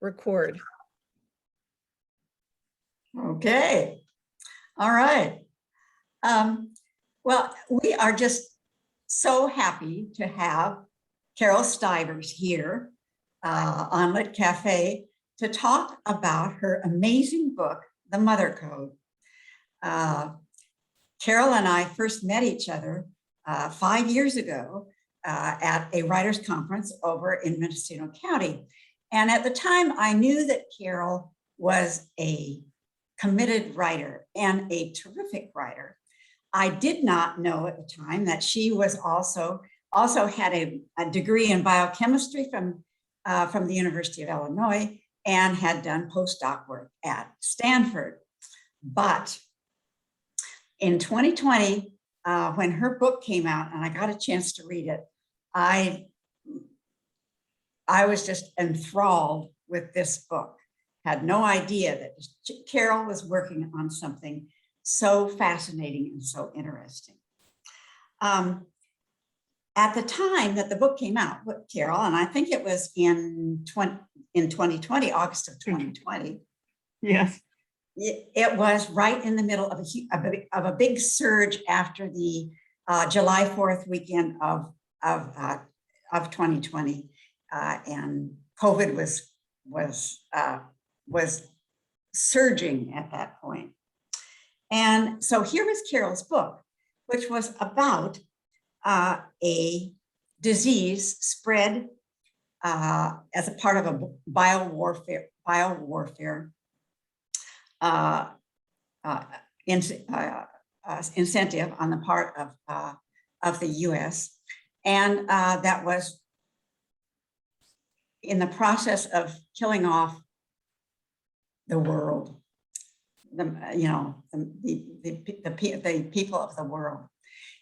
record. Okay. All right. Well, we are just so happy to have Carole Stivers here on Lit Cafe to talk about her amazing book, The Mother Code. Carole and I first met each other 5 years ago at a writers' conference over in Mendocino County. And at the time, I knew that Carole was a committed writer and a terrific writer. I did not know at the time that she was also had a degree in biochemistry from the University of Illinois and had done postdoc work at Stanford. But in 2020, when her book came out and I got a chance to read it, I was just enthralled with this book. Had no idea that Carole was working on something so fascinating and so interesting. At the time that the book came out, Carole, and I think it was in 2020, August of 2020. Yes. It was right in the middle of a big surge after the July 4th weekend of 2020, and COVID was surging at that point. And so here was Carole's book, which was about a disease spread as a part of a biowarfare incentive on the part of the U.S. And that was in the process of killing off the world, the people of the world.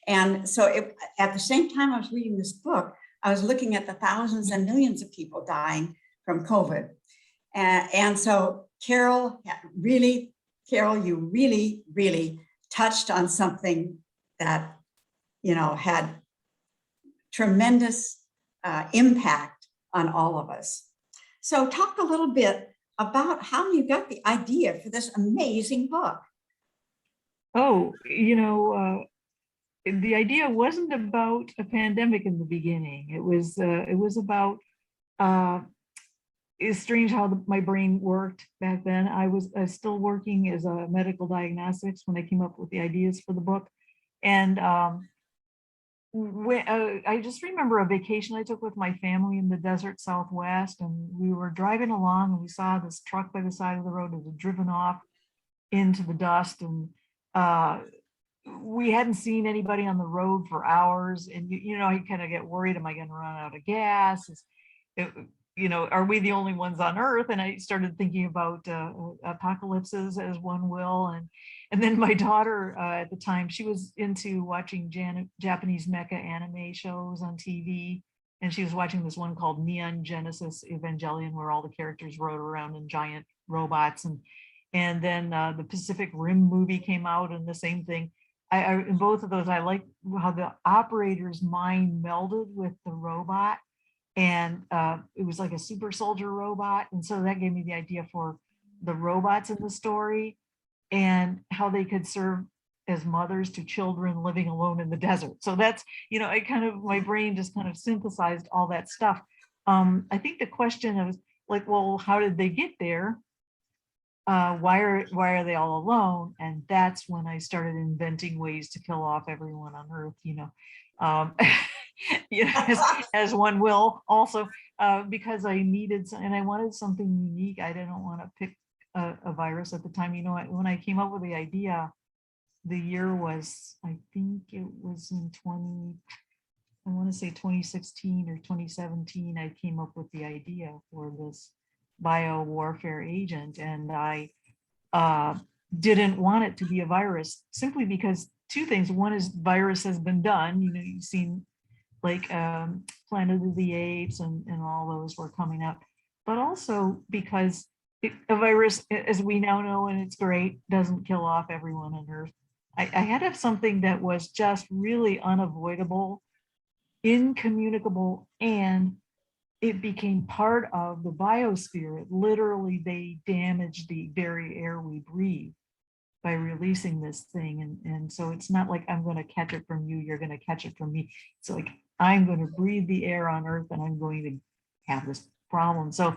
And so at the same time I was reading this book, I was looking at the thousands and millions of people dying from COVID. And so Carole, you really touched on something that, had tremendous impact on all of us. So talk a little bit about how you got the idea for this amazing book. Oh, the idea wasn't about a pandemic in the beginning. It was about, it's strange how my brain worked back then. I was still working as a medical diagnostics when I came up with the ideas for the book. And I just remember a vacation I took with my family in the desert Southwest, and we were driving along and we saw this truck by the side of the road. It had driven off into the dust, and we hadn't seen anybody on the road for hours. And you kind of get worried, am I going to run out of gas? Are we the only ones on Earth? And I started thinking about apocalypses, as one will. And then my daughter at the time, she was into watching Japanese mecha anime shows on TV. And she was watching this one called Neon Genesis Evangelion, where all the characters rode around in giant robots. And then the Pacific Rim movie came out, and the same thing. In both of those, I like how the operator's mind melded with the robot. And it was like a super soldier robot. And so that gave me the idea for the robots in the story and how they could serve as mothers to children living alone in the desert. So that's, my brain just kind of synthesized all that stuff. I think the question is like, well, how did they get there? Why are they all alone? And that's when I started inventing ways to kill off everyone on Earth, as one will also, because I needed, and I wanted something unique. I didn't want to pick a virus at the time. When I came up with the idea, the year was, I think it was in 2016 or 2017, I came up with the idea for this biowarfare agent. And I didn't want it to be a virus simply because two things. One is virus has been done. You've seen like Planet of the Apes and all those were coming up, but also because a virus, as we now know, and it's great, doesn't kill off everyone on Earth. I had to have something that was just really unavoidable, incommunicable, and it became part of the biosphere. Literally, they damaged the very air we breathe by releasing this thing. And so it's not like I'm going to catch it from you, you're going to catch it from me. It's like I'm going to breathe the air on Earth and I'm going to have this problem. So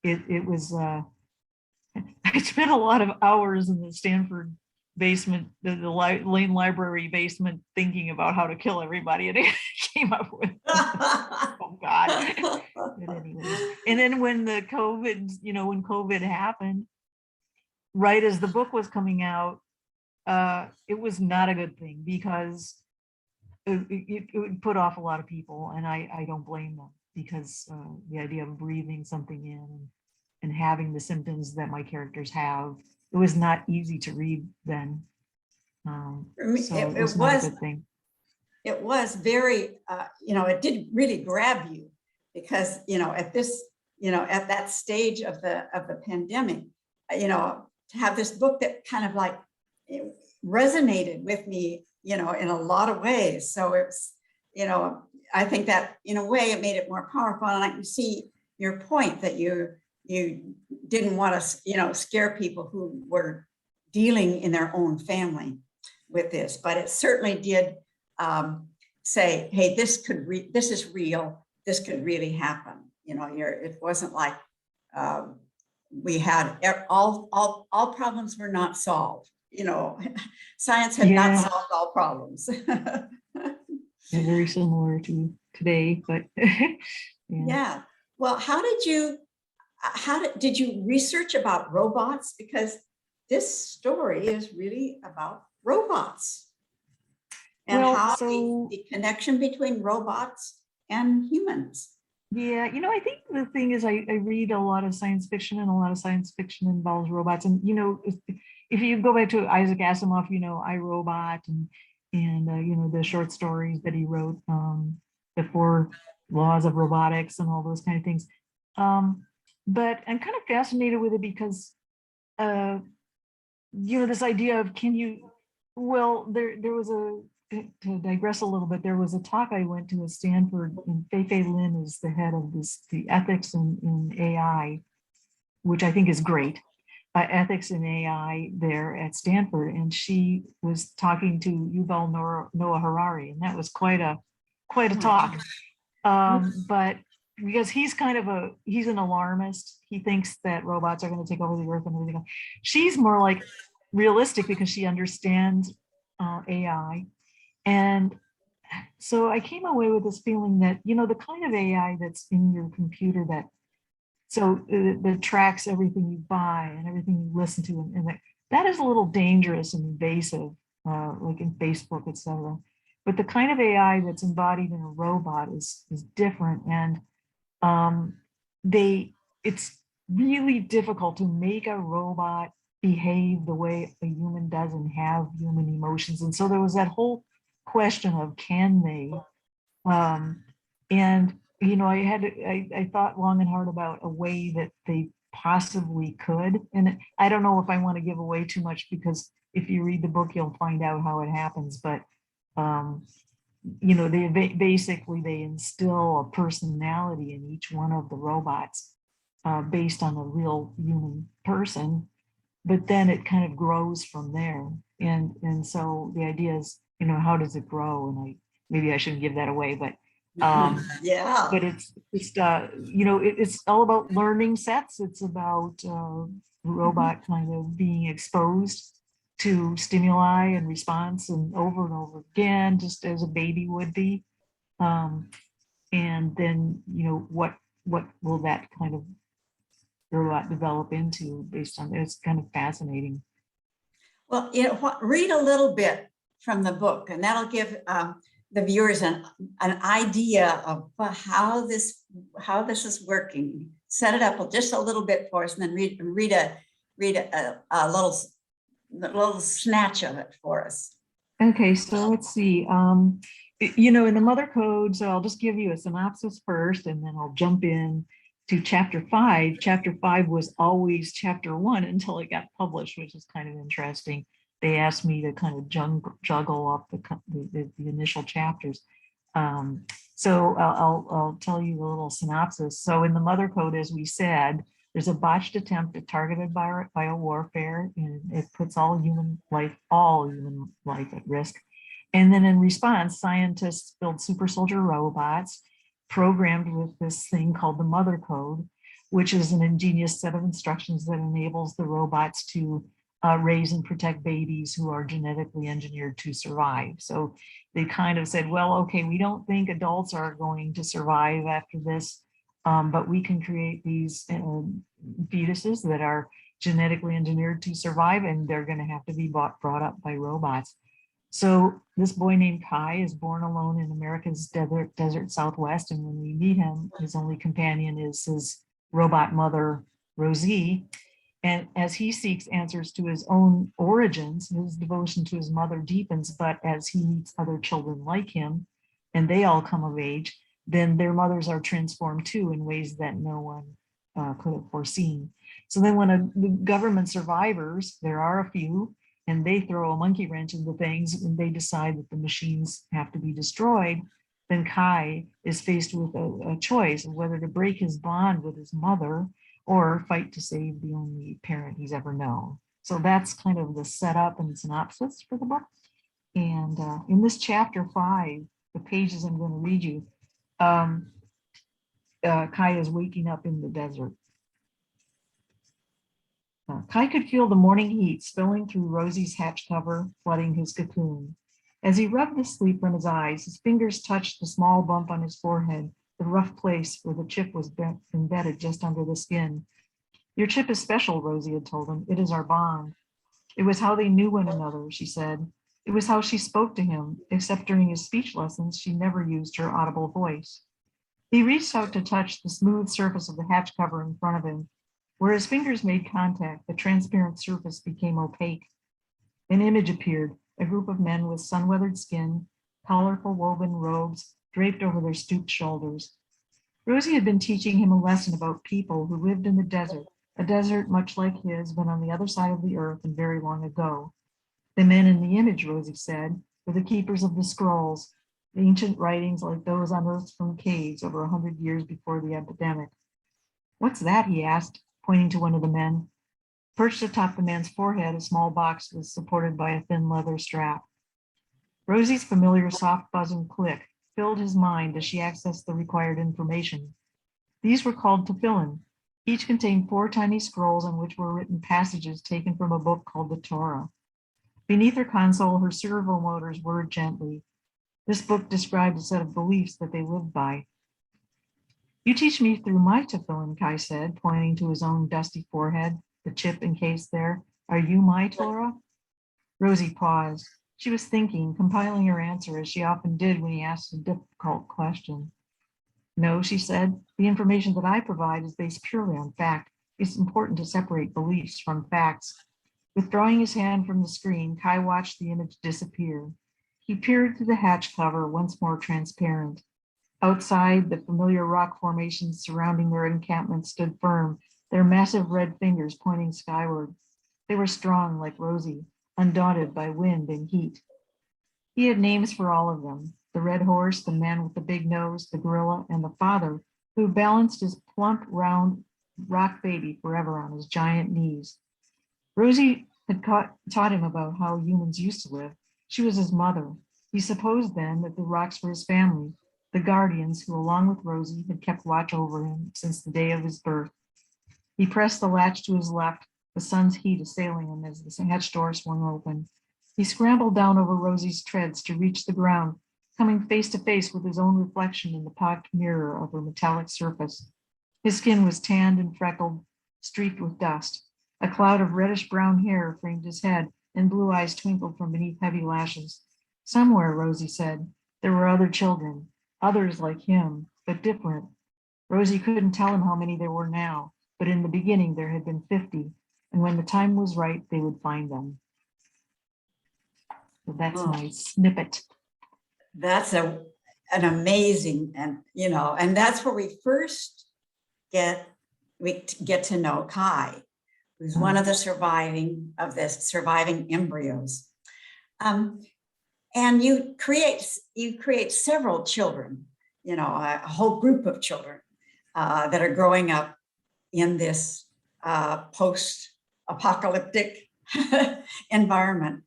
it was, I spent a lot of hours in the Stanford basement, the Lane Library basement, thinking about how to kill everybody. And it came up with, oh God. But anyways, and then when the COVID, when COVID happened, right as the book was coming out, it was not a good thing because it would put off a lot of people, and I don't blame them, because the idea of breathing something in and having the symptoms that my characters have, it was not easy to read then. So it was not a good thing. It was very, it did really grab you because, at this, at that stage of the pandemic, to have this book that kind of like it resonated with me, in a lot of ways. So it's, I think that in a way it made it more powerful. And I can see your point that you didn't want to, scare people who were dealing in their own family with this, but it certainly did say, hey, this is real. This could really happen. It wasn't like we had all problems were not solved. Science had not solved all problems. Yeah, very similar to today, but yeah. Well, how did you research about robots? Because this story is really about robots and how the connection between robots and humans. Yeah, I think the thing is I read a lot of science fiction, and a lot of science fiction involves robots. And, if you go back to Isaac Asimov, I, Robot, and the short stories that he wrote, the 4 laws of robotics and all those kind of things. But I'm kind of fascinated with it because, this idea of there was to digress a little bit, there was a talk I went to at Stanford, and Fei Lin is the head of the ethics in AI, which I think is great. Ethics in AI there at Stanford, and she was talking to Yuval Noah Harari, and that was quite a talk. But because he's he's an alarmist, he thinks that robots are going to take over the earth and everything else. She's more like realistic because she understands AI. And so I came away with this feeling that, the kind of AI that's in your computer that tracks everything you buy and everything you listen to, and that is a little dangerous and invasive, like in Facebook, etc. But the kind of AI that's embodied in a robot is different, and it's really difficult to make a robot behave the way a human does and have human emotions. And so there was that whole question of, can they? And I thought long and hard about a way that they possibly could. And I don't know if I want to give away too much, because if you read the book, you'll find out how it happens. But they instill a personality in each one of the robots based on a real human person. But then it kind of grows from there. And so the idea is, how does it grow? And maybe I shouldn't give that away, but yeah. But it's just it's all about learning sets. It's about robot kind of being exposed to stimuli and response and over again, just as a baby would be. And then what will that kind of robot develop into based on it? It's kind of fascinating. Well, read a little bit from the book, and that'll give the viewers an idea of how this is working. Set it up just a little bit for us, and then read a little snatch of it for us. Okay, so let's see. In the mother code, so I'll just give you a synopsis first, and then I'll jump in to chapter 5. Chapter 5 was always chapter 1 until it got published, which is kind of interesting. They asked me to kind of juggle up the initial chapters. So I'll tell you a little synopsis. So in the mother code, as we said, there's a botched attempt at targeted biowarfare, and it puts all human life at risk. And then in response, scientists build super soldier robots programmed with this thing called the mother code, which is an ingenious set of instructions that enables the robots to raise and protect babies who are genetically engineered to survive. So they kind of said, well, okay, we don't think adults are going to survive after this, but we can create these fetuses that are genetically engineered to survive, and they're going to have to be brought up by robots. So this boy named Kai is born alone in America's desert Southwest, and when we meet him, his only companion is his robot mother, Rosie. And as he seeks answers to his own origins, his devotion to his mother deepens, but as he meets other children like him, and they all come of age, then their mothers are transformed too in ways that no one could have foreseen. So then when the government survivors, there are a few, and they throw a monkey wrench into things and they decide that the machines have to be destroyed, then Kai is faced with a choice of whether to break his bond with his mother or fight to save the only parent he's ever known. So that's kind of the setup and synopsis for the book. And in this chapter 5, the pages I'm going to read you, Kai is waking up in the desert. Kai could feel the morning heat spilling through Rosie's hatch cover, flooding his cocoon. As he rubbed the sleep from his eyes, his fingers touched the small bump on his forehead, the rough place where the chip was embedded just under the skin. Your chip is special, Rosie had told him. It is our bond. It was how they knew one another, she said. It was how she spoke to him, except during his speech lessons, she never used her audible voice. He reached out to touch the smooth surface of the hatch cover in front of him. Where his fingers made contact, the transparent surface became opaque. An image appeared, a group of men with sun-weathered skin, colorful woven robes draped over their stooped shoulders. Rosie had been teaching him a lesson about people who lived in the desert, a desert much like his, but on the other side of the earth and very long ago. The men in the image, Rosie said, were the keepers of the scrolls, the ancient writings like those unearthed from caves over 100 years before the epidemic. What's that? He asked, pointing to one of the men. Perched atop the man's forehead, a small box was supported by a thin leather strap. Rosie's familiar soft buzz and click filled his mind as she accessed the required information. These were called tefillin. Each contained 4 tiny scrolls on which were written passages taken from a book called the Torah. Beneath her console, her servo motors whirred gently. This book described a set of beliefs that they lived by. You teach me through my tefillin, Kai said, pointing to his own dusty forehead, the chip encased there. Are you my Torah? Rosie paused. She was thinking, compiling her answer as she often did when he asked a difficult question. No, she said, the information that I provide is based purely on fact. It's important to separate beliefs from facts. Withdrawing his hand from the screen, Kai watched the image disappear. He peered through the hatch cover, once more transparent. Outside, the familiar rock formations surrounding their encampment stood firm, their massive red fingers pointing skyward. They were strong like Rosie, undaunted by wind and heat. He had names for all of them, the red horse, the man with the big nose, the gorilla, and the father, who balanced his plump, round rock baby forever on his giant knees. Rosie had taught him about how humans used to live. She was his mother. He supposed then that the rocks were his family, the guardians who, along with Rosie, had kept watch over him since the day of his birth. He pressed the latch to his left, the sun's heat assailing him as the hatch door swung open. He scrambled down over Rosie's treads to reach the ground, coming face to face with his own reflection in the pocked mirror of her metallic surface. His skin was tanned and freckled, streaked with dust. A cloud of reddish-brown hair framed his head, and blue eyes twinkled from beneath heavy lashes. Somewhere, Rosie said, there were other children, others like him, but different. Rosie couldn't tell him how many there were now, but in the beginning there had been 50, and when the time was right, they would find them. So that's my snippet. That's an amazing, and that's where we first get to know Kai, who's one of the surviving embryos. and you create several children, you know, a whole group of children that are growing up in this post-apocalyptic environment.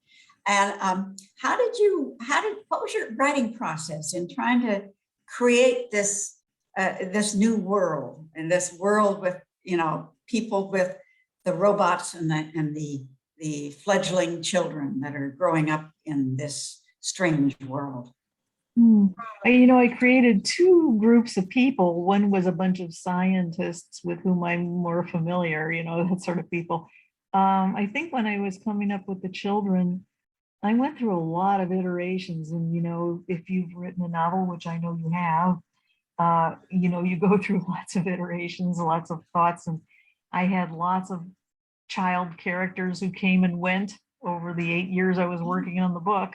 And what was your writing process in trying to create this this new world, and this world with, you know, people with the robots and the fledgling children that are growing up in this strange world? You know, I created two groups of people. One was a bunch of scientists with whom I'm more familiar, you know, that sort of people. I think when I was coming up with the children, I went through a lot of iterations. And, you know, if you've written a novel, which I know you have, you know, you go through lots of iterations, lots of thoughts. And I had lots of child characters who came and went over the 8 years I was working on the book.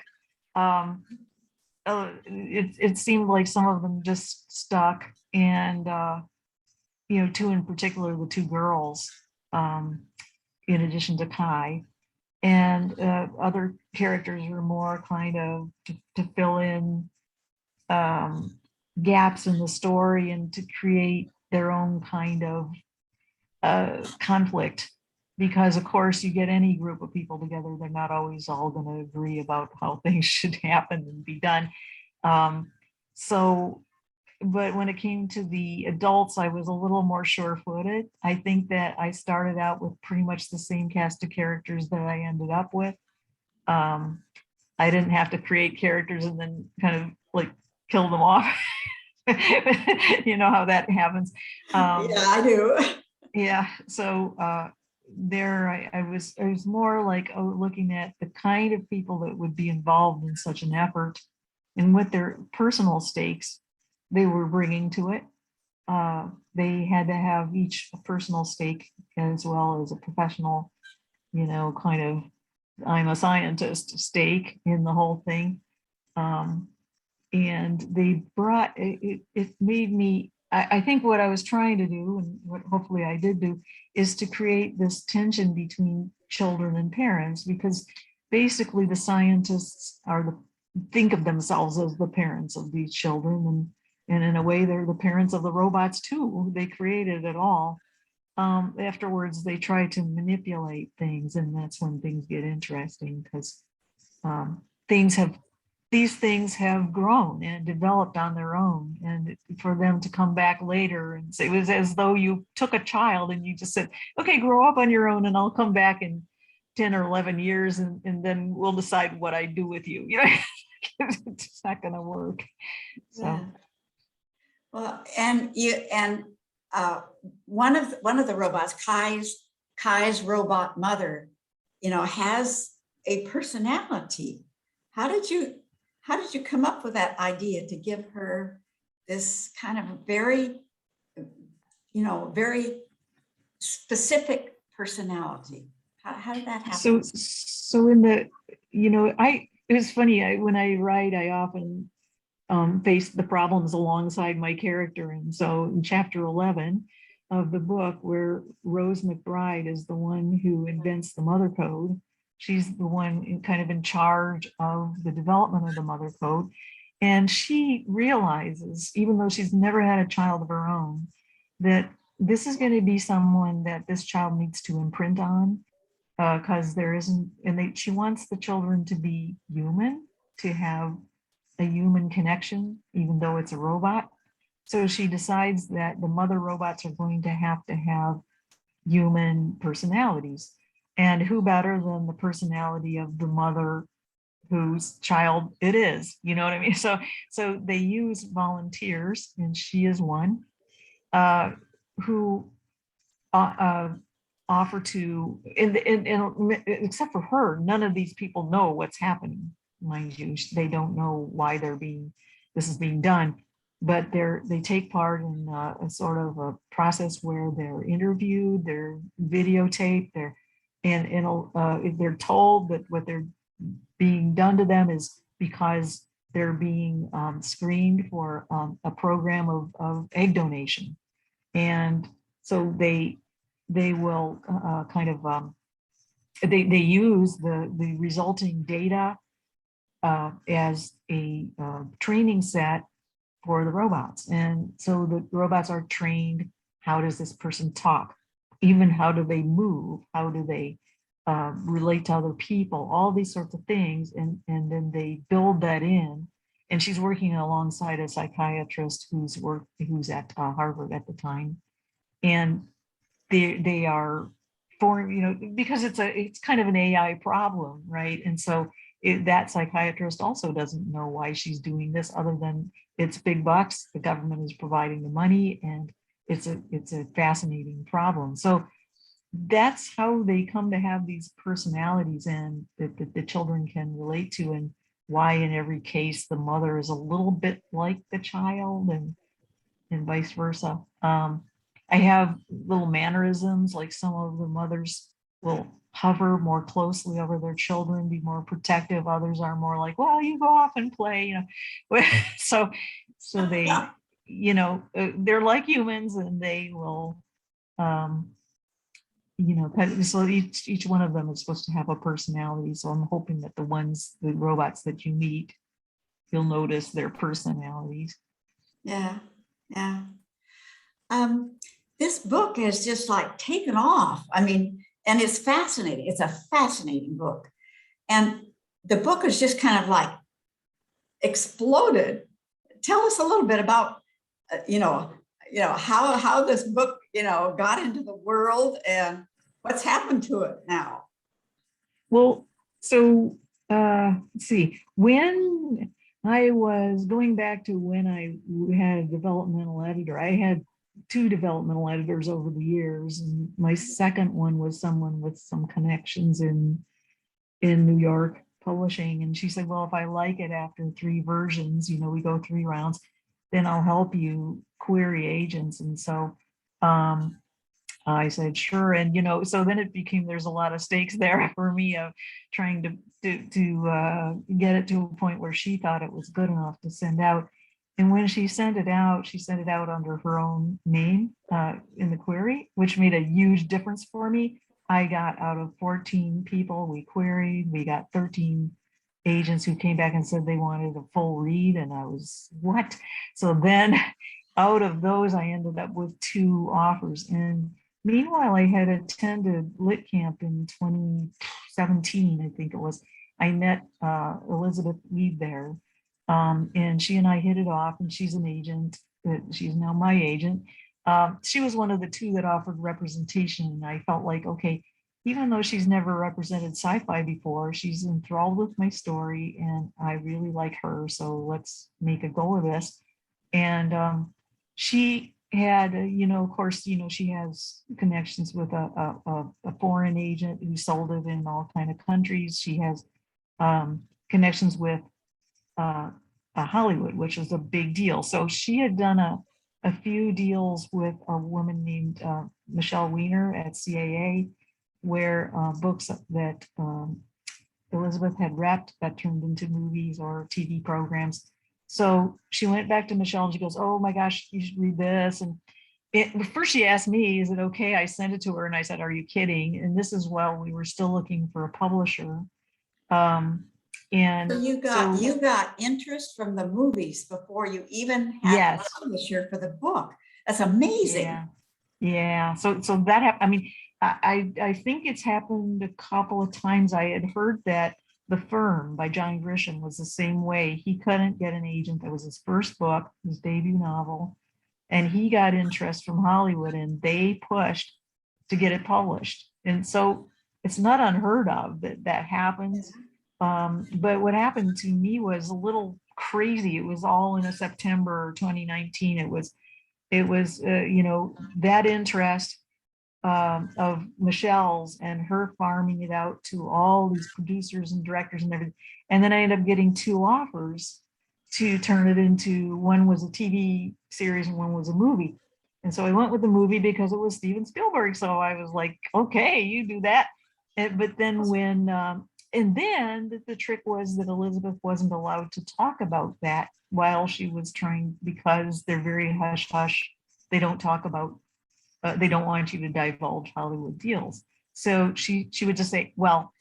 It seemed like some of them just stuck. And, you know, two in particular, the two girls, in addition to Kai. And other characters were more kind of to fill in gaps in the story and to create their own kind of conflict. Because of course, you get any group of people together, they're not always all going to agree about how things should happen and be done. But when it came to the adults, I was a little more sure-footed. I think that I started out with pretty much the same cast of characters that I ended up with. I didn't have to create characters and then kind of like kill them off. You know how that happens. Yeah, I do. Yeah, so there I was more like looking at the kind of people that would be involved in such an effort and what their personal stakes they were bringing to it. They had to have each a personal stake as well as a professional, you know, kind of I'm a scientist stake in the whole thing. And they brought it made me, I think what I was trying to do, and what hopefully I did do, is to create this tension between children and parents, because basically the scientists think of themselves as the parents of these children, and in a way they're the parents of the robots too. They created it all. Afterwards they try to manipulate things, and that's when things get interesting, because these things have grown and developed on their own, and for them to come back later and say, it was as though you took a child and you just said, okay, grow up on your own and I'll come back in 10 or 11 years and then we'll decide what I do with you. You know, it's not going to work. So. Yeah. Well, and one of the robots, Kai's robot mother, you know, has a personality. How did you come up with that idea to give her this kind of very, you know, very specific personality? How did that happen? So in the, you know, it was funny, when I write, I often face the problems alongside my character. And so in chapter 11 of the book, where Rose McBride is the one who invents the mother code, she's the one kind of in charge of the development of the mother code. And she realizes, even though she's never had a child of her own, that this is going to be someone that this child needs to imprint on, because there isn't, and she wants the children to be human, to have a human connection, even though it's a robot. So she decides that the mother robots are going to have human personalities. And who better than the personality of the mother whose child it is, you know what I mean? So they use volunteers, and she is one, who offer to, and except for her, none of these people know what's happening, mind you. They don't know why this is being done, but they take part in a sort of a process where they're interviewed, they're videotaped, they're told that what they're being done to them is because they're being screened for a program of egg donation. And so they will kind of they use the resulting data as a training set for the robots. And so the robots are trained. How does this person talk? Even how do they move? How do they relate to other people? All these sorts of things. And then they build that in. And she's working alongside a psychiatrist who's at Harvard at the time. And they are because it's kind of an AI problem, right? And so that psychiatrist also doesn't know why she's doing this other than it's big bucks. The government is providing the money, and it's a fascinating problem. So that's how they come to have these personalities and that the children can relate to, and why in every case the mother is a little bit like the child and vice versa. I have little mannerisms, like some of the mothers will hover more closely over their children, be more protective. Others are more like, well, you go off and play, so they, they're like humans, and they will, so each one of them is supposed to have a personality. So I'm hoping that the robots that you meet, you'll notice their personalities. Yeah, yeah. This book has just like taken off. I mean, and it's fascinating. It's a fascinating book. And the book is just kind of like exploded. Tell us a little bit about, how this book, got into the world and what's happened to it now. Well, so let's see. When I was going back to when I had a developmental editor, I had 2 developmental editors over the years, and my second one was someone with some connections in New York publishing. And she said, well, if I like it after 3 versions, we go 3 rounds, then I'll help you query agents. And so I said, sure. And, so then it became, there's a lot of stakes there for me of trying to get it to a point where she thought it was good enough to send out. And when she sent it out under her own name in the query, which made a huge difference for me. I got, out of 14 people we queried, we got 13 agents who came back and said they wanted a full read. And I was, what? So then out of those, I ended up with 2 offers. And meanwhile, I had attended Lit Camp in 2017, I think it was. I met Elizabeth Weed there. And she and I hit it off, and she's an agent. She's now my agent. She was one of the 2 that offered representation. And I felt like, okay, even though she's never represented sci-fi before, she's enthralled with my story, and I really like her. So let's make a go of this. And she had, of course, she has connections with a foreign agent who sold it in all kind of countries. She has connections with Hollywood, which was a big deal. So she had done a few deals with a woman named Michelle Weiner at CAA, where books that Elizabeth had repped got turned into movies or TV programs. So she went back to Michelle and she goes, oh my gosh, you should read this. And first she asked me, is it okay? I sent it to her and I said, are you kidding? And this is while we were still looking for a publisher. And so you got interest from the movies before you even had a publisher for the book. That's amazing. Yeah. So that happened. I mean, I think it's happened a couple of times. I had heard that The Firm by John Grisham was the same way. He couldn't get an agent. That was his first book, his debut novel, and he got interest from Hollywood, and they pushed to get it published. And so it's not unheard of that happens. But what happened to me was a little crazy. It was all in a September 2019. It was that interest of Michelle's and her farming it out to all these producers and directors and everything. And then I ended up getting 2 offers to turn it into, one was a TV series and one was a movie. And so I went with the movie because it was Steven Spielberg. So I was like, okay, you do that. But then and then the trick was that Elizabeth wasn't allowed to talk about that while she was trying, because they're very hush hush. They don't talk about, they don't want you to divulge Hollywood deals. So she would just say, well,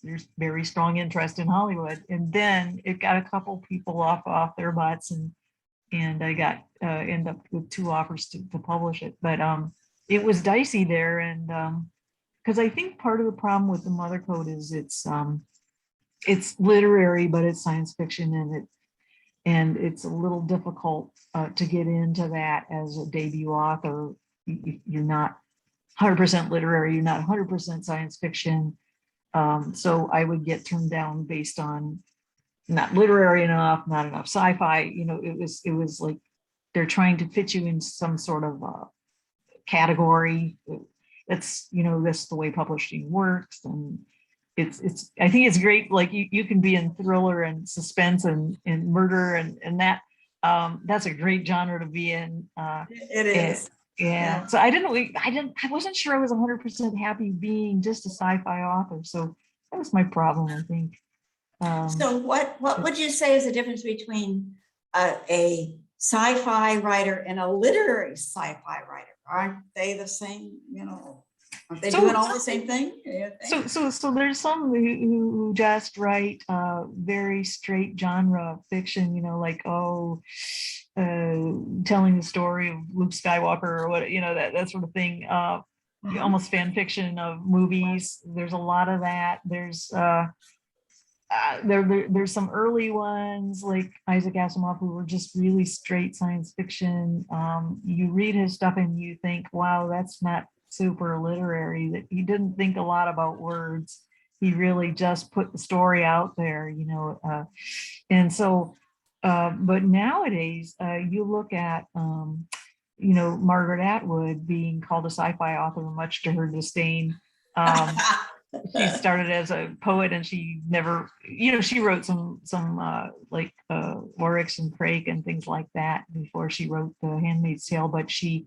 there's very strong interest in Hollywood. And then it got a couple people off their butts, and I got end up with 2 offers to publish it. But it was dicey there, and because I think part of the problem with the Mother Code is it's literary, but it's science fiction, and it's a little difficult to get into that as a debut author. You're not 100% literary, you're not 100% science fiction. So I would get turned down based on not literary enough, not enough sci-fi. It was like they're trying to fit you in some sort of category. That's the way publishing works. And it's I think it's great. Like you can be in thriller and suspense and murder and that's a great genre to be in. It is. Yeah. So I wasn't sure I was 100% happy being just a sci-fi author. So that was my problem, I think. So what would you say is the difference between a sci-fi writer and a literary sci-fi writer? Aren't they the same, aren't they doing all the same thing? So there's some who just write very straight genre fiction, like telling the story of Luke Skywalker or what, that sort of thing. Almost fan fiction of movies. There's a lot of that. There's there's some early ones like Isaac Asimov who were just really straight science fiction. You read his stuff and you think, wow, that's not super literary. That he didn't think a lot about words. He really just put the story out there, and so but nowadays you look at Margaret Atwood being called a sci-fi author, much to her disdain. She started as a poet, and she never, she wrote some like Oryx and Crake and things like that before she wrote The Handmaid's Tale. But she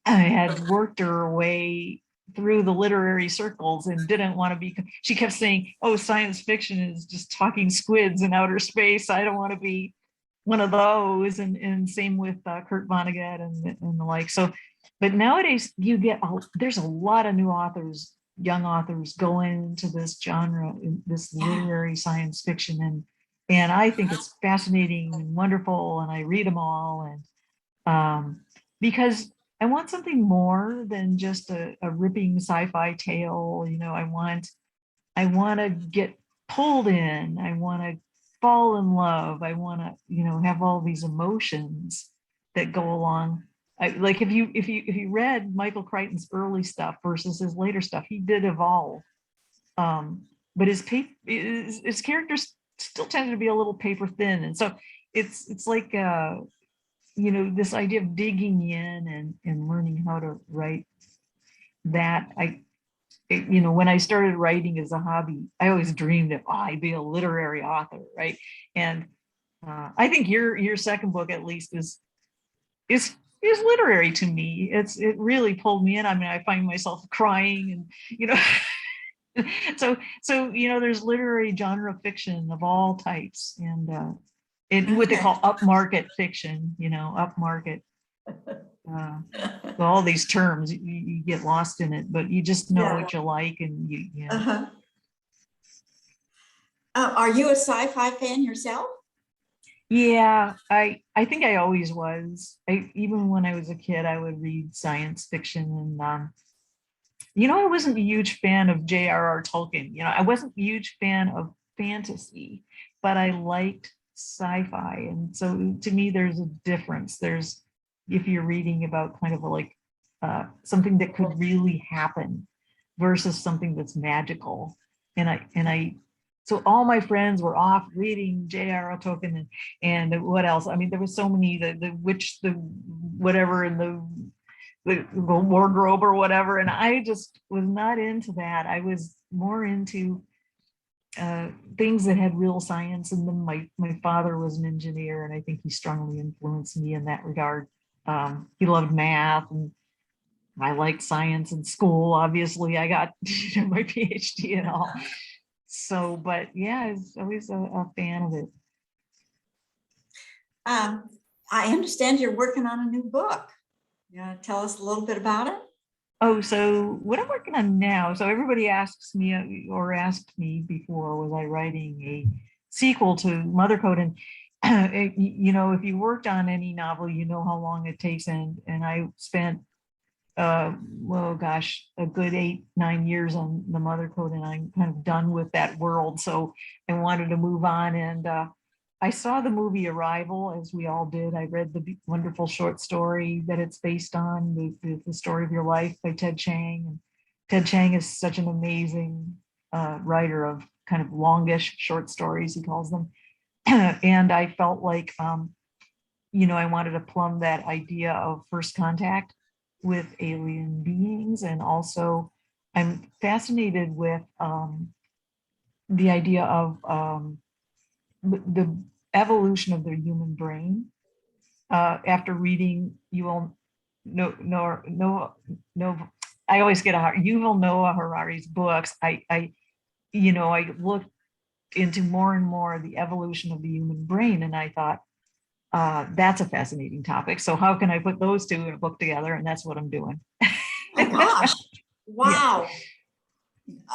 had worked her way through the literary circles and didn't want to be. She kept saying, "Oh, science fiction is just talking squids in outer space. I don't want to be one of those." And same with Kurt Vonnegut and the like. So, but nowadays there's a lot of new authors, young authors going into this genre, this literary science fiction, and I think it's fascinating and wonderful, and I read them all, and because I want something more than just a ripping sci-fi tale. I want to get pulled in. I want to fall in love. I want to have all these emotions that go along. Like if you read Michael Crichton's early stuff versus his later stuff, he did evolve, but his characters still tended to be a little paper thin, and so it's like this idea of digging in and learning how to write. That when I started writing as a hobby, I always dreamed that I'd be a literary author, right? And I think your second book at least is literary to me. It really pulled me in. I mean, I find myself crying, and so there's literary genre fiction of all types, and what they call upmarket fiction, upmarket. All these terms, you get lost in it, but you just know what you like, and Are you a sci-fi fan yourself? Yeah, I think I always was. Even when I was a kid, I would read science fiction, and I wasn't a huge fan of J.R.R. Tolkien. I wasn't a huge fan of fantasy, but I liked sci-fi, and so to me, there's a difference. There's if you're reading about kind of like something that could really happen versus something that's magical, so all my friends were off reading J.R.R. Tolkien and what else? I mean, there was so many, the witch, the whatever, and the wardrobe or whatever, and I just was not into that. I was more into things that had real science in them. My father was an engineer, and I think he strongly influenced me in that regard. He loved math, and I liked science in school. Obviously, I got my PhD and all. So, but yeah, I was always a fan of it. I understand you're working on a new book. You want to tell us a little bit about it? Oh, so what I'm working on now, so everybody asks me or asked me before, was I writing a sequel to Mother Code? And if you worked on any novel, you know how long it takes. And I spent, well, gosh, a good 8, 9 years on the Mother Code, and I'm kind of done with that world. So I wanted to move on. And I saw the movie Arrival, as we all did. I read the wonderful short story that it's based on, the Story of Your Life by Ted Chiang. And Ted Chiang is such an amazing writer of kind of longish short stories, he calls them. And I felt like, I wanted to plumb that idea of first contact with alien beings. And also, I'm fascinated with the idea of the evolution of the human brain. After reading Yuval no, I always get a hard Yuval Noah Harari's books. I looked into more and more the evolution of the human brain, and I thought that's a fascinating topic. So how can I put those two in a book together? And that's what I'm doing. Oh my gosh. Yeah, Wow.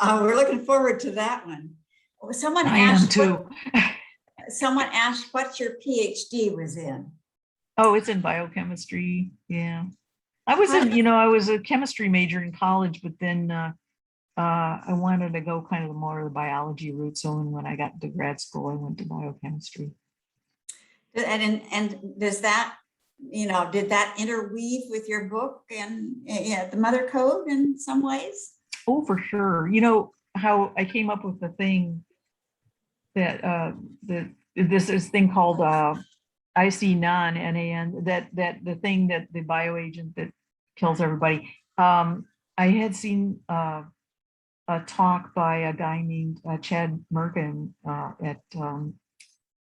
We're looking forward to that one. Someone I am asked too. someone asked what your PhD was in. Oh, it's in biochemistry. Yeah. I was How- I was a chemistry major in college, but then I wanted to go kind of more of the biology route. So when I got to grad school, I went to biochemistry. and does that, did that interweave with your book and the Mother Code in some ways? Oh, for sure. You know how I came up with the thing that this is thing called IC NAN, that the thing that the bioagent that kills everybody. I had seen a talk by a guy named Chad Merkin at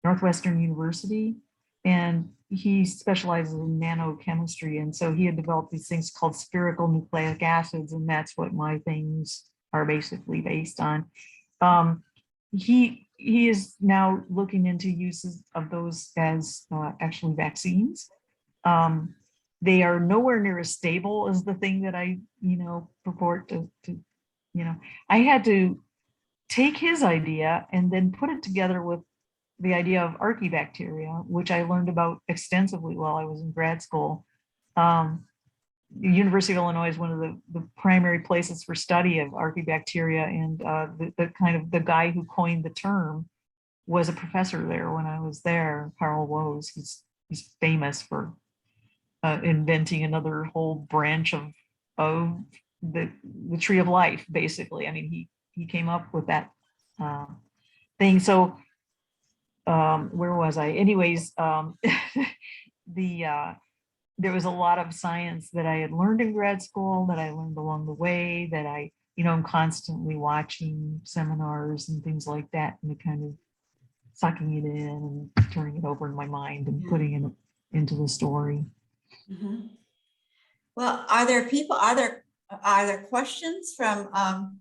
Northwestern University, and he specializes in nanochemistry. And so he had developed these things called spherical nucleic acids, and that's what my things are basically based on. He is now looking into uses of those as actually vaccines. They are nowhere near as stable as the thing that I, purport to I had to take his idea and then put it together with the idea of archaebacteria, which I learned about extensively while I was in grad school. The University of Illinois is one of the primary places for study of archaebacteria, and the kind of the guy who coined the term was a professor there when I was there, Carl Woese. He's famous for inventing another whole branch of the tree of life, basically. I mean, he came up with that thing. So where was I? Anyways, the there was a lot of science that I had learned in grad school, that I learned along the way, that I'm constantly watching seminars and things like that, and kind of sucking it in and turning it over in my mind and putting it into the story. Mm-hmm. Well, are there questions from our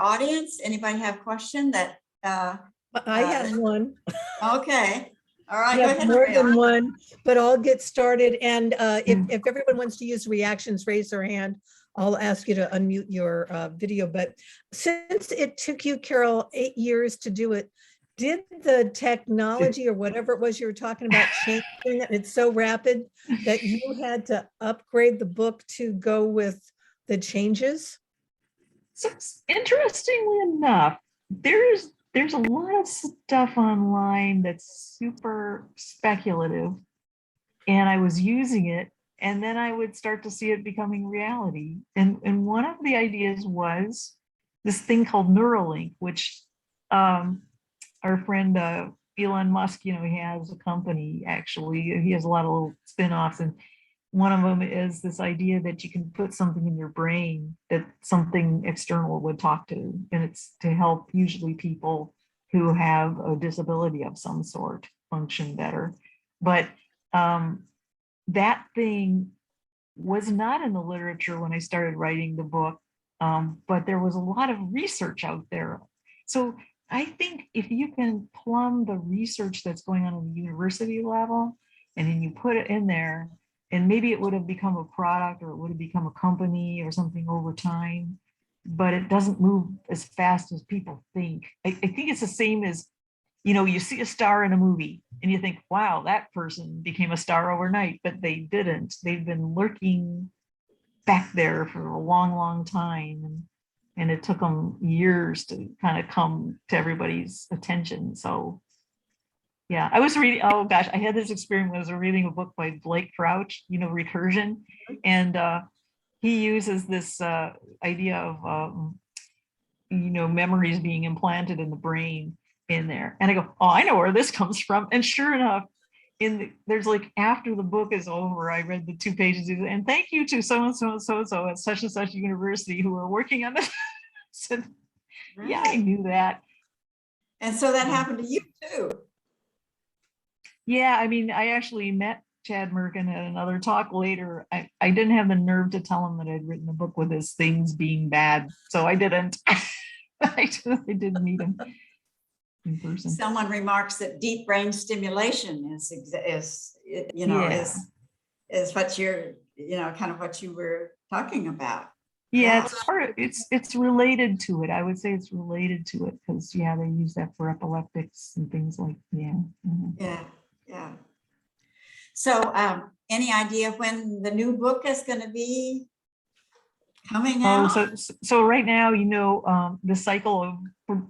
audience? Anybody have a question that? I have one. Okay. All I right. Go have ahead, more than Mariana. one, but I'll get started. And if everyone wants to use reactions, raise their hand. I'll ask you to unmute your video. But since it took you, Carole, 8 years to do it, did the technology or whatever it was you were talking about change? It's so rapid that you had to upgrade the book to go with the changes? So interestingly enough, there's a lot of stuff online that's super speculative, and I was using it, and then I would start to see it becoming reality. And one of the ideas was this thing called Neuralink, which our friend Elon Musk, he has a company. Actually, he has a lot of little spin-offs, and one of them is this idea that you can put something in your brain that something external would talk to, and it's to help usually people who have a disability of some sort function better. But that thing was not in the literature when I started writing the book, but there was a lot of research out there. So I think if you can plumb the research that's going on at the university level, and then you put it in there, and maybe it would have become a product or it would have become a company or something over time, but it doesn't move as fast as people think. I think it's the same as, you know, you see a star in a movie and you think, wow, that person became a star overnight, but they didn't. They've been lurking back there for a long, long time. And it took them years to kind of come to everybody's attention. So yeah, I was reading, oh gosh, I had this experience when I was reading a book by Blake Crouch, you know, recursion. And he uses this idea of, you know, memories being implanted in the brain in there. And I go, oh, I know where this comes from. And sure enough, there's like, after the book is over, I read the 2 pages and thank you to so-and-so and so-and-so at such and such university who are working on this. So, yeah, I knew that. And so that happened to you too. Yeah, I mean, I actually met Chad Merkin at another talk later. I didn't have the nerve to tell him that I'd written a book with his things being bad, so I didn't. I did meet him in person. Someone remarks that deep brain stimulation is you know, Yeah. is what you're, you know, kind of what you were talking about. Yeah, it's part of it's related to it. I would say it's related to it because yeah, they use that for epileptics and things like Yeah. So any idea when the new book is going to be coming out? Oh, so right now, you know, the cycle of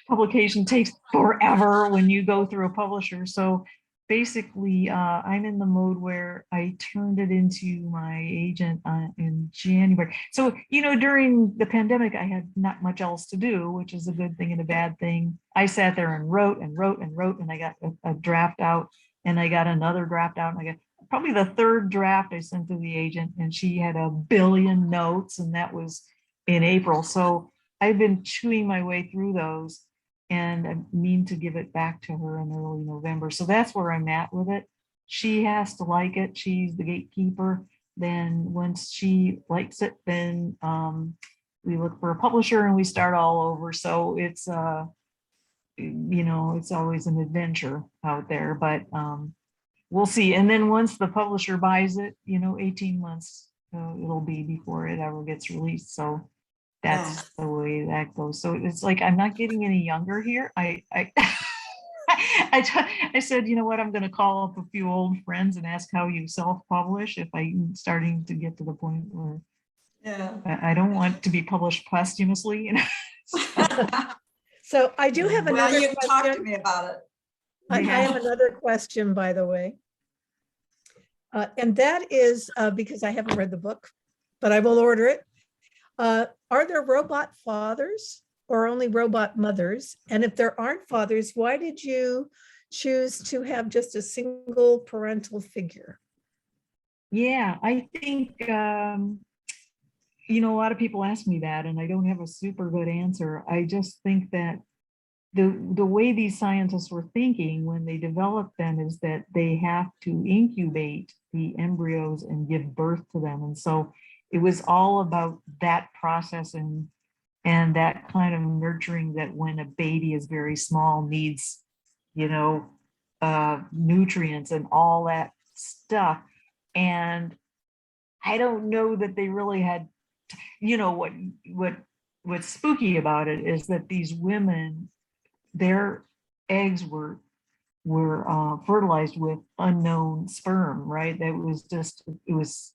publication takes forever when you go through a publisher. So basically, I'm in the mode where I turned it into my agent in January. So, you know, during the pandemic, I had not much else to do, which is a good thing and a bad thing. I sat there and wrote and wrote and wrote, and I got a draft out, and I got another draft out, and I got probably the 3rd draft I sent to the agent, and she had 1 billion notes, and that was in April. So I've been chewing my way through those, and I mean to give it back to her in early November. So that's where I'm at with it. She has to like it. She's the gatekeeper. Then once she likes it, then we look for a publisher and we start all over. So it's, you know, it's always an adventure out there, but we'll see. And then once the publisher buys it, you know, 18 months it'll be before it ever gets released. So that's the way that goes. So it's like, I'm not getting any younger here. I said, you know what, I'm going to call up a few old friends and ask how you self-publish if I'm starting to get to the point where I don't want to be published posthumously. You know? So I do have another Well, you can question. talk to me about it. I have another question, by the way. And that is because I haven't read the book, but I will order it. Are there robot fathers or only robot mothers? And if there aren't fathers, why did you choose to have just a single parental figure? Yeah, I think, you know, a lot of people ask me that, and I don't have a super good answer. I just think that the way these scientists were thinking when they developed them is that they have to incubate the embryos and give birth to them. And so it was all about that process and that kind of nurturing that when a baby is very small needs, you know, nutrients and all that stuff. And I don't know that they really had, you know, what's spooky about it is that these women, their eggs were fertilized with unknown sperm, right? That was just, it was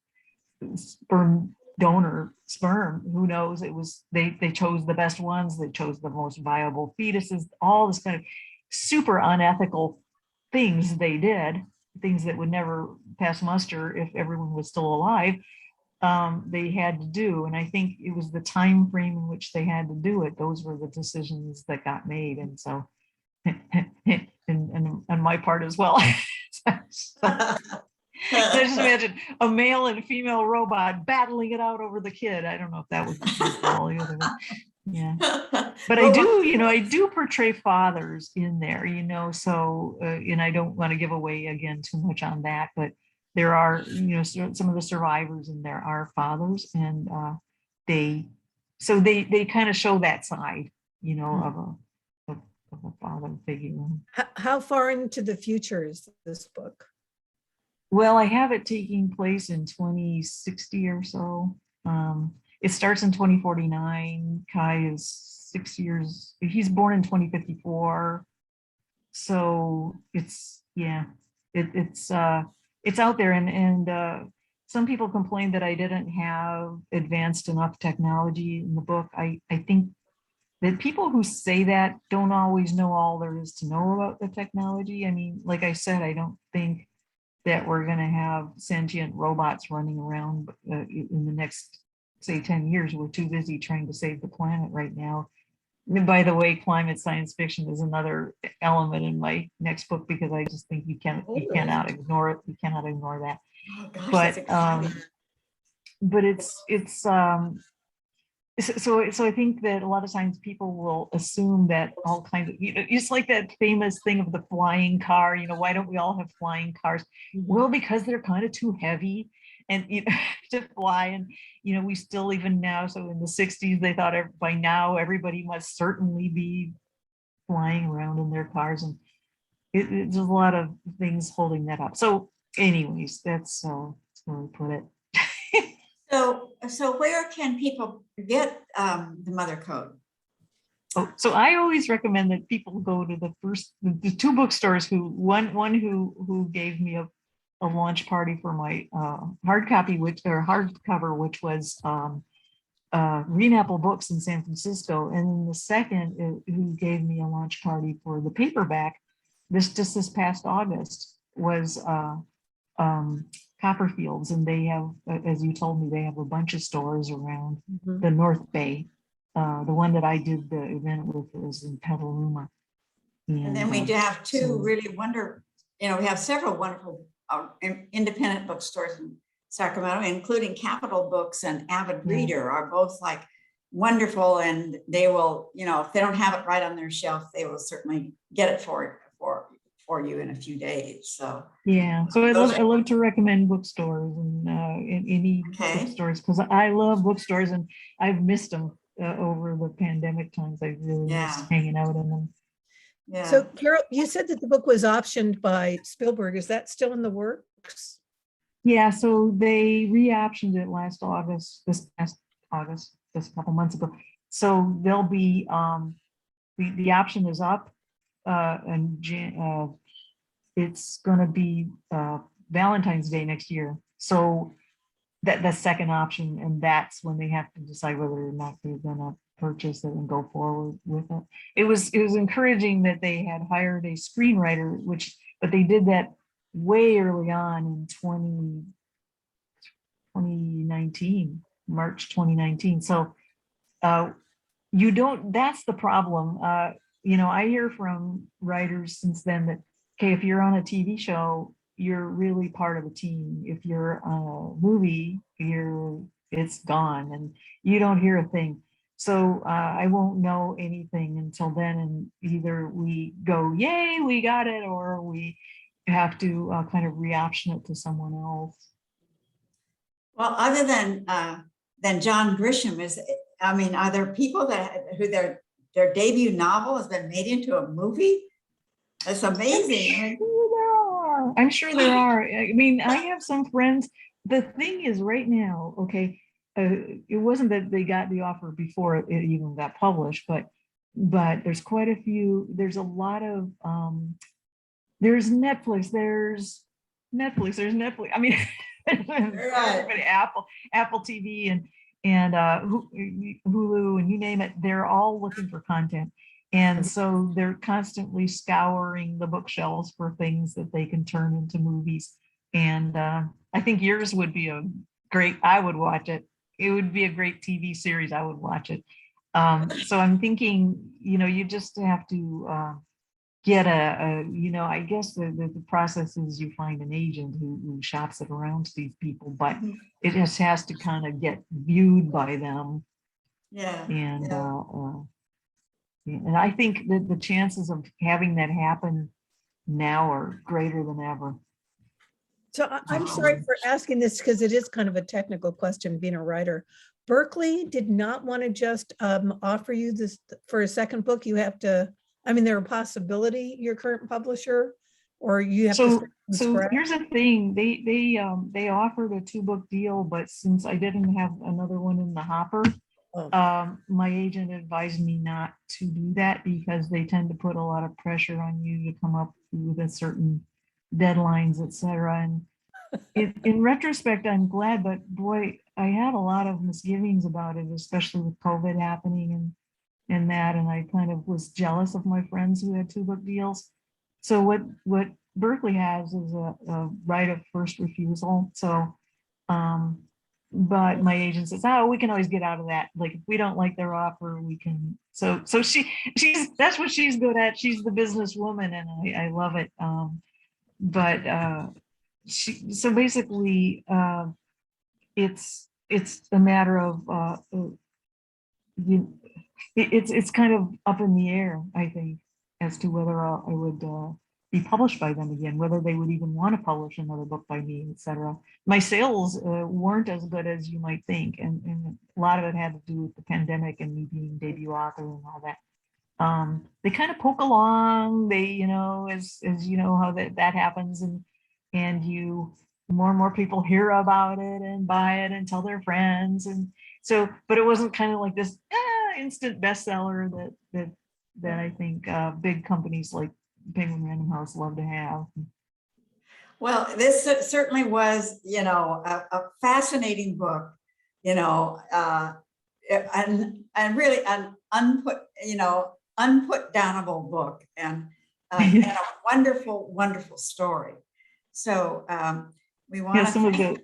sperm donor sperm. Who knows? It was, they chose the best ones. They chose the most viable fetuses, all this kind of super unethical things they did, things that would never pass muster if everyone was still alive. They had to do, and I think it was the time frame in which they had to do it. Those were the decisions that got made, and so, and on my part as well. So just imagine a male and a female robot battling it out over the kid. I don't know if that would be all either. Yeah, but I do, you know, I do portray fathers in there, you know, so, and I don't want to give away again too much on that, but there are, you know, some of the survivors in there are fathers, and they kind of show that side, you know, of a father figure. How far into the future is this book? Well, I have it taking place in 2060 or so. It starts in 2049. Kai is 6 years. He's born in 2054. So it's, yeah, it's out there, and some people complained that I didn't have advanced enough technology in the book. I think that people who say that don't always know all there is to know about the technology. I mean, like I said, I don't think that we're going to have sentient robots running around in the next, say, 10 years. We're too busy trying to save the planet right now. And by the way, climate science fiction is another element in my next book, because I just think you cannot ignore it. You cannot ignore that. Oh gosh, that's exciting. But so I think that a lot of times people will assume that all kinds of, just like that famous thing of the flying car, why don't we all have flying cars? Well, because they're kind of too heavy and to fly. And, we still, even now, so in the 60s, they thought by now everybody must certainly be flying around in their cars. And there's a lot of things holding that up. So anyways, that's where I put it. So where can people get the Mother Code? Oh, so I always recommend that people go to the two bookstores one who gave me a launch party for my hardcover, which was Green Apple Books in San Francisco, and the second who gave me a launch party for the paperback this past August was Copperfields, and they have, as you told me, they have a bunch of stores around the North Bay. The one that I did the event with was in Petaluma. And then we have two really we have several wonderful independent bookstores in Sacramento, including Capital Books and Avid Reader are both like wonderful, and they will, if they don't have it right on their shelf, they will certainly get it for you in a few days. So yeah, so I love to recommend bookstores and any bookstores, because I love bookstores and I've missed them over the pandemic times. I really missed hanging out in them. Yeah. So Carole, you said that the book was optioned by Spielberg. Is that still in the works? Yeah, so they re-optioned it this past August, just a couple months ago. So there'll be the option is up, and it's going to be Valentine's Day next year. So that the second option, and that's when they have to decide whether or not they're going to purchase it and go forward with it. It was encouraging that they had hired a screenwriter, but they did that way early on in 2019, March 2019. So that's the problem. I hear from writers since then that, okay, if you're on a TV show, you're really part of a team. If you're on a movie, it's gone and you don't hear a thing. So I won't know anything until then, and either we go, yay, we got it, or we have to kind of re-option it to someone else. Well, other than John Grisham, are there people who their debut novel has been made into a movie? That's amazing. I'm sure there are. I mean, I have some friends. The thing is, right now, okay, it wasn't that they got the offer before it even got published, but there's quite a few. There's a lot of there's Netflix. There's Netflix. I mean, everybody, Apple TV and Hulu, and you name it. They're all looking for content. And so they're constantly scouring the bookshelves for things that they can turn into movies. And I think yours would be I would watch it. It would be a great TV series. I would watch it. So I'm thinking, you just have to get I guess the process is you find an agent who shops it around to these people, but it just has to kind of get viewed by them. Yeah. And I think that the chances of having that happen now are greater than ever. So I'm sorry for asking this, because it is kind of a technical question, being a writer. Berkeley did not want to just offer you this for a second book. You have to, there a possibility your current publisher or you have to So, start from so scratch? here's the thing, they offered a 2-book deal, but since I didn't have another one in the hopper, Oh, my agent advised me not to do that because they tend to put a lot of pressure on you to come up with a certain deadlines, et cetera. And in retrospect, I'm glad, but boy, I had a lot of misgivings about it, especially with COVID happening and that, and I kind of was jealous of my friends who had 2-book deals. So what Berkeley has is a right of first refusal. So, but my agent says, oh, we can always get out of that. Like if we don't like their offer, we can. So that's what she's good at. She's the businesswoman, and I love it. But so basically, it's a matter of you, it's kind of up in the air, I think, as to whether I would be published by them again, whether they would even want to publish another book by me, etc. My sales weren't as good as you might think, and a lot of it had to do with the pandemic and me being debut author and all that. They kind of poke along. They, as you know how that happens, and you more and more people hear about it and buy it and tell their friends, and so, but it wasn't kind of like this instant bestseller that I think big companies like Penguin Random House love to have. Well, this certainly was, a fascinating book, and really an unput downable book, and a wonderful, wonderful story. So we want to some of the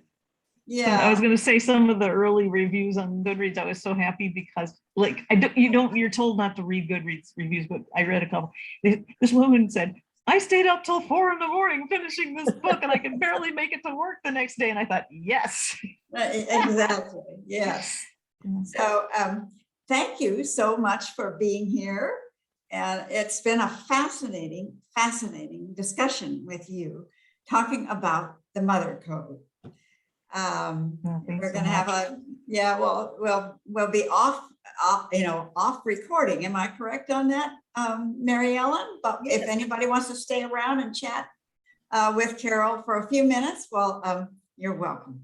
I was going to say some of the early reviews on Goodreads. I was so happy because, like, you're told not to read Goodreads reviews, but I read a couple. This woman said, I stayed up till 4 a.m. finishing this book, and I could barely make it to work the next day. And I thought, yes, exactly, yes. So thank you so much for being here, and it's been a fascinating discussion with you, talking about the mother code. We're going to have we'll be off recording. Am I correct on that, Mary Ellen? But yes. If anybody wants to stay around and chat with Carole for a few minutes, well, you're welcome.